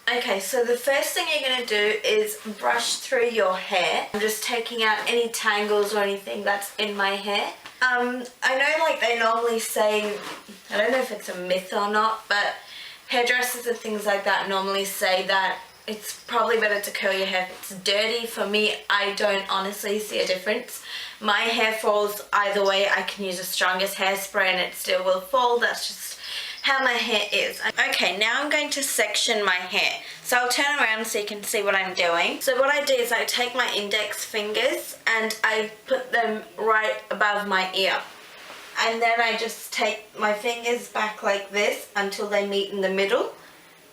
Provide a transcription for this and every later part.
Okay, so the first thing you're going to do is brush through your hair. I'm just taking out any tangles or anything that's in my hair. I know like they normally say, I don't know if it's a myth or not, but hairdressers and things like that normally say that it's probably better to curl your hair if it's dirty. For me, I don't honestly see a difference. My hair falls either way. I can use the strongest hairspray and it still will fall. That's just how my hair is. Okay, now I'm going to section my hair. So I'll turn around so you can see what I'm doing. So what I do is I take my index fingers and I put them right above my ear. And then I just take my fingers back like this until they meet in the middle.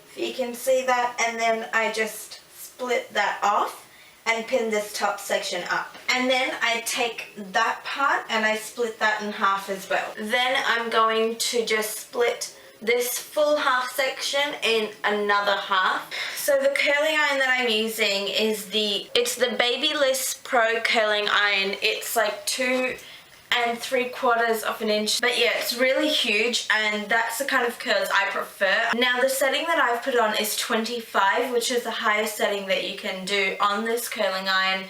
If you can see that, and then I just split that off and pin this top section up. And then I take that part and I split that in half as well. Then I'm going to just split this full half section in another half. So the curling iron that I'm using is it's the Babyliss Pro curling iron. It's like 2 3/4 of an inch, but yeah, it's really huge, and that's the kind of curls I prefer. Now the setting that I've put on is 25, which is the highest setting that you can do on this curling iron.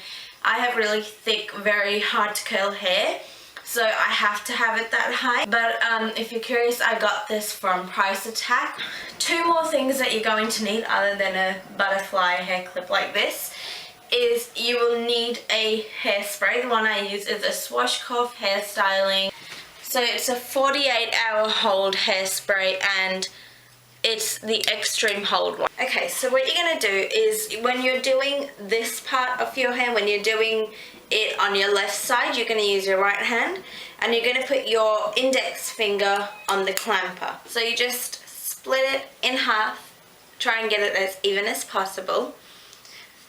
I have really thick, very hard to curl hair, so I have to have it that high. But if you're curious, I got this from Price Attack. 2 more things that you're going to need other than a butterfly hair clip like this is you will need a hairspray. The one I use is a Swashcoff Hairstyling. So it's a 48-hour hold hairspray and it's the extreme hold one. Okay, so what you're going to do is when you're doing this part of your hair, when you're doing it on your left side, you're going to use your right hand and you're going to put your index finger on the clamper. So you just split it in half, try and get it as even as possible.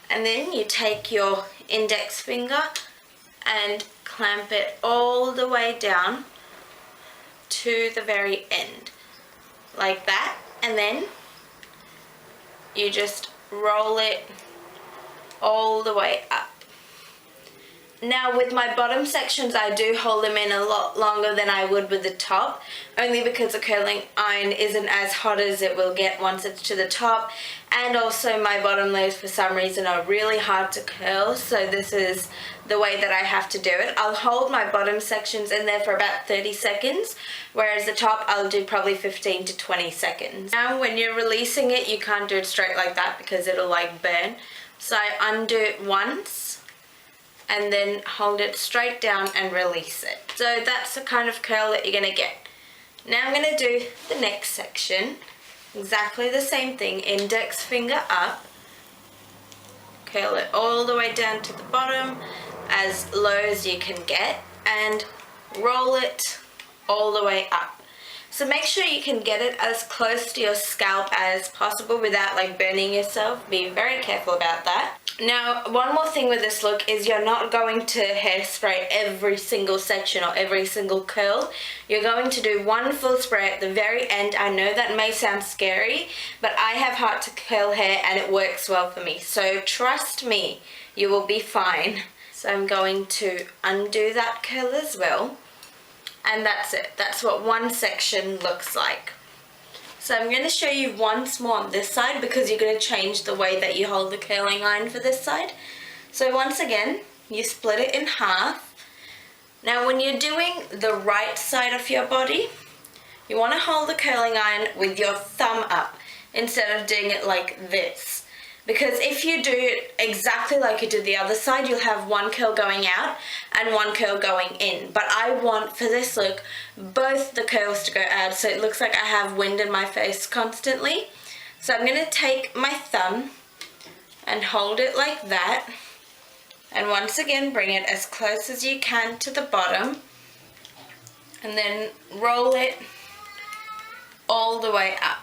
And then you take your index finger and clamp it all the way down to the very end, like that. And then you just roll it all the way up. Now with my bottom sections, I do hold them in a lot longer than I would with the top, only because the curling iron isn't as hot as it will get once it's to the top, and also my bottom layers for some reason are really hard to curl, so this is the way that I have to do it. I'll hold my bottom sections in there for about 30 seconds, whereas the top I'll do probably 15 to 20 seconds. Now when you're releasing it, you can't do it straight like that because it'll like burn, so I undo it once and then hold it straight down and release it. So that's the kind of curl that you're going to get. Now I'm going to do the next section. Exactly the same thing. Index finger up. Curl it all the way down to the bottom, as low as you can get, and roll it all the way up. So make sure you can get it as close to your scalp as possible without like burning yourself. Be very careful about that. Now, one more thing with this look is you're not going to hairspray every single section or every single curl. You're going to do one full spray at the very end. I know that may sound scary, but I have hard to curl hair and it works well for me. So trust me, you will be fine. So I'm going to undo that curl as well. And that's it. That's what one section looks like. So I'm going to show you once more on this side because you're going to change the way that you hold the curling iron for this side. So once again, you split it in half. Now when you're doing the right side of your body, you want to hold the curling iron with your thumb up instead of doing it like this. Because if you do it exactly like you did the other side, you'll have one curl going out and one curl going in. But I want, for this look, both the curls to go out so it looks like I have wind in my face constantly. So I'm going to take my thumb and hold it like that. And once again, bring it as close as you can to the bottom. And then roll it all the way up.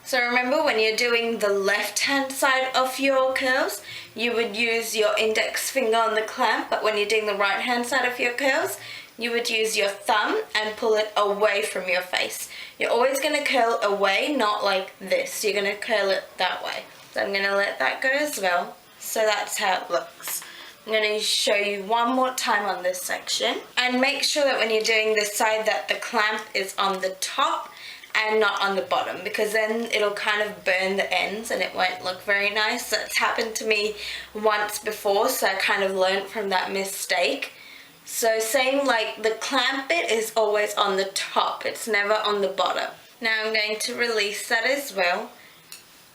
So remember, when you're doing the left hand side of your curls, you would use your index finger on the clamp, but when you're doing the right hand side of your curls, you would use your thumb and pull it away from your face. You're always going to curl away, not like this. You're going to curl it that way. So I'm going to let that go as well. So that's how it looks. I'm going to show you one more time on this section. And make sure that when you're doing this side that the clamp is on the top and not on the bottom, because then it'll kind of burn the ends and it won't look very nice. That's happened to me once before, so I kind of learned from that mistake. So same, like the clamp bit is always on the top, it's never on the bottom. Now I'm going to release that as well,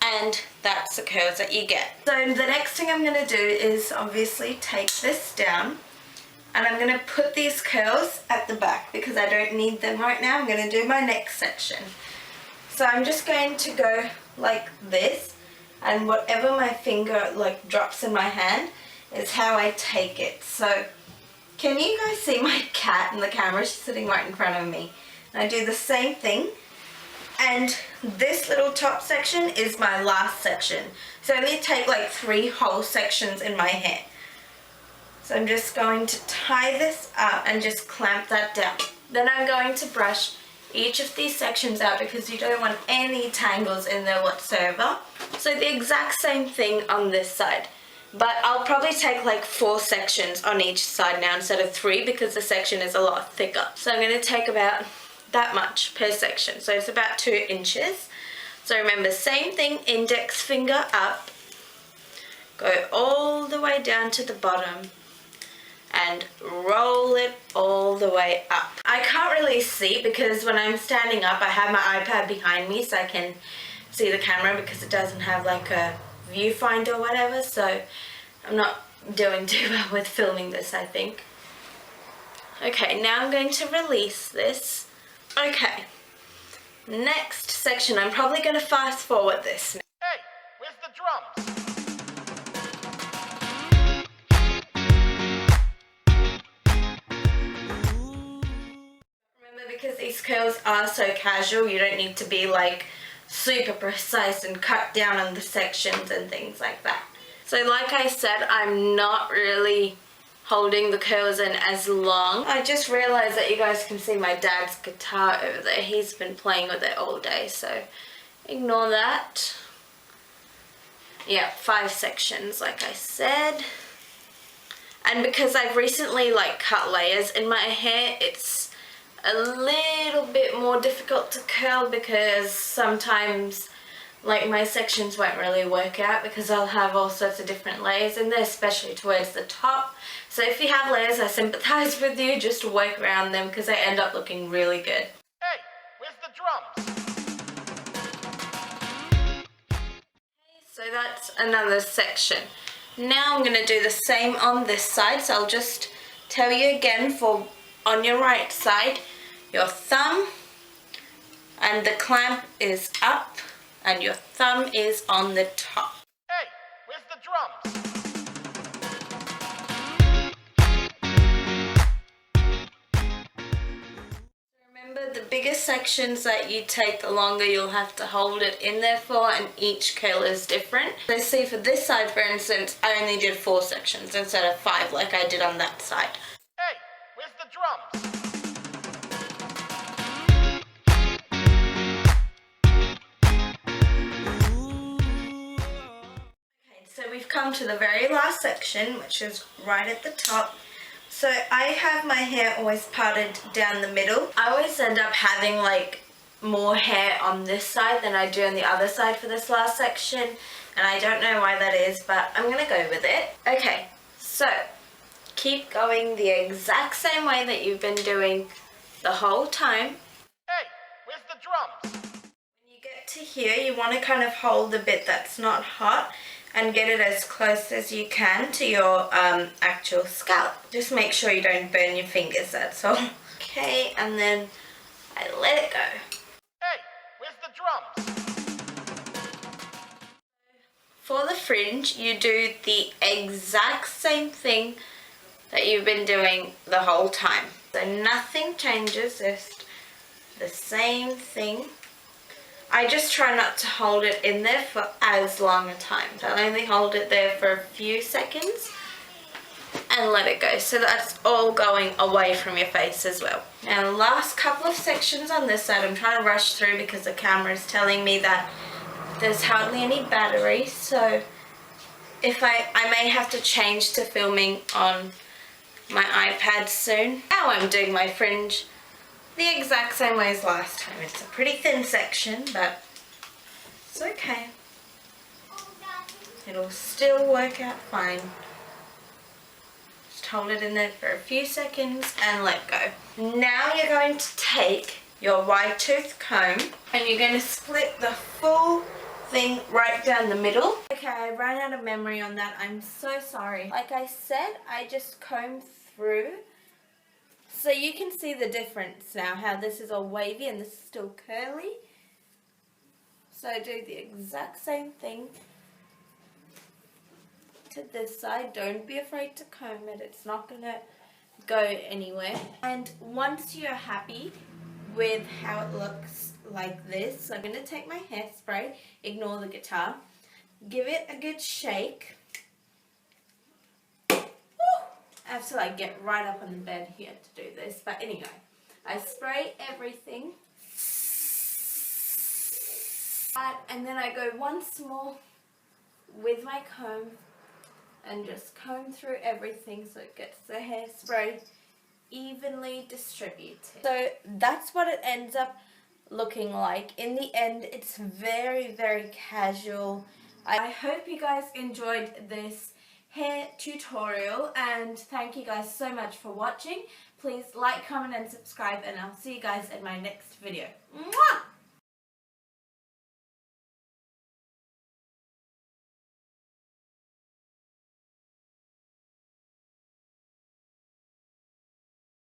and that's the curls that you get. So the next thing I'm going to do is obviously take this down, and I'm going to put these curls at the back because I don't need them right now. I'm going to do my next section. So I'm just going to go like this, and whatever my finger like drops in my hand is how I take it. So can you guys see my cat in the camera? She's sitting right in front of me. And I do the same thing. And this little top section is my last section. So I only take like 3 whole sections in my hair. So I'm just going to tie this up and just clamp that down. Then I'm going to brush each of these sections out because you don't want any tangles in there whatsoever. So the exact same thing on this side. But I'll probably take like 4 sections on each side now instead of 3 because the section is a lot thicker. So I'm going to take about that much per section. So it's about 2 inches. So remember, same thing, index finger up, go all the way down to the bottom and roll it all the way up. I can't really see because when I'm standing up I have my iPad behind me so I can see the camera because it doesn't have like a viewfinder or whatever, so I'm not doing too well with filming this, I think. Okay, now I'm going to release this. Okay, next section, I'm probably going to fast forward this. Hey, where's the drums? Remember, because these curls are so casual, you don't need to be like super precise and cut down on the sections and things like that. So like I said, I'm not really holding the curls in as long. I just realized that you guys can see my dad's guitar over there. He's been playing with it all day, so ignore that. Yeah, 5 sections like I said. And because I've recently like cut layers in my hair, it's a little bit more difficult to curl because sometimes like my sections won't really work out because I'll have all sorts of different layers in there, especially towards the top. So if you have layers, I sympathize with you, just work around them because they end up looking really good. Hey, where's the drums? So that's another section. Now I'm going to do the same on this side, so I'll just tell you again. For on your right side, your thumb and the clamp is up and your thumb is on the top. Hey, where's the drums? Remember, the bigger sections that you take, the longer you'll have to hold it in there for, and each curl is different. So see, for this side for instance, I only did 4 sections instead of 5 like I did on that side. Hey, where's the drums? So we've come to the very last section, which is right at the top. So I have my hair always parted down the middle. I always end up having like more hair on this side than I do on the other side for this last section, and I don't know why that is, but I'm gonna go with it. Okay, so keep going the exact same way that you've been doing the whole time. Hey, where's the drums? When you get to here, you want to kind of hold the bit that's not hot and get it as close as you can to your actual scalp. Just make sure you don't burn your fingers, that's all. Okay, and then I let it go. Hey, where's the drums? For the fringe, you do the exact same thing that you've been doing the whole time. So nothing changes, just the same thing. I just try not to hold it in there for as long a time. So I only hold it there for a few seconds and let it go. So that's all going away from your face as well. Now the last couple of sections on this side, I'm trying to rush through because the camera is telling me that there's hardly any battery. So if I may have to change to filming on my iPad soon. Now I'm doing my fringe the exact same way as last time. It's a pretty thin section, but it's okay. It'll still work out fine. Just hold it in there for a few seconds and let go. Now you're going to take your wide tooth comb and you're going to split the full thing right down the middle. Okay, I ran out of memory on that. I'm so sorry. Like I said, I just combed through. So you can see the difference now, how this is all wavy and this is still curly. So do the exact same thing to this side. Don't be afraid to comb it. It's not going to go anywhere. And once you're happy with how it looks like this, I'm going to take my hairspray, ignore the guitar, give it a good shake. Woo! I have to like get right up on the bed here to do this, but anyway, I spray everything. And then I go once more with my comb and just comb through everything so it gets the hairspray evenly distributed. So that's what it ends up looking like. In the end, it's very, very casual. I hope you guys enjoyed this hair tutorial and thank you guys so much for watching. Please like, comment and subscribe and I'll see you guys in my next video.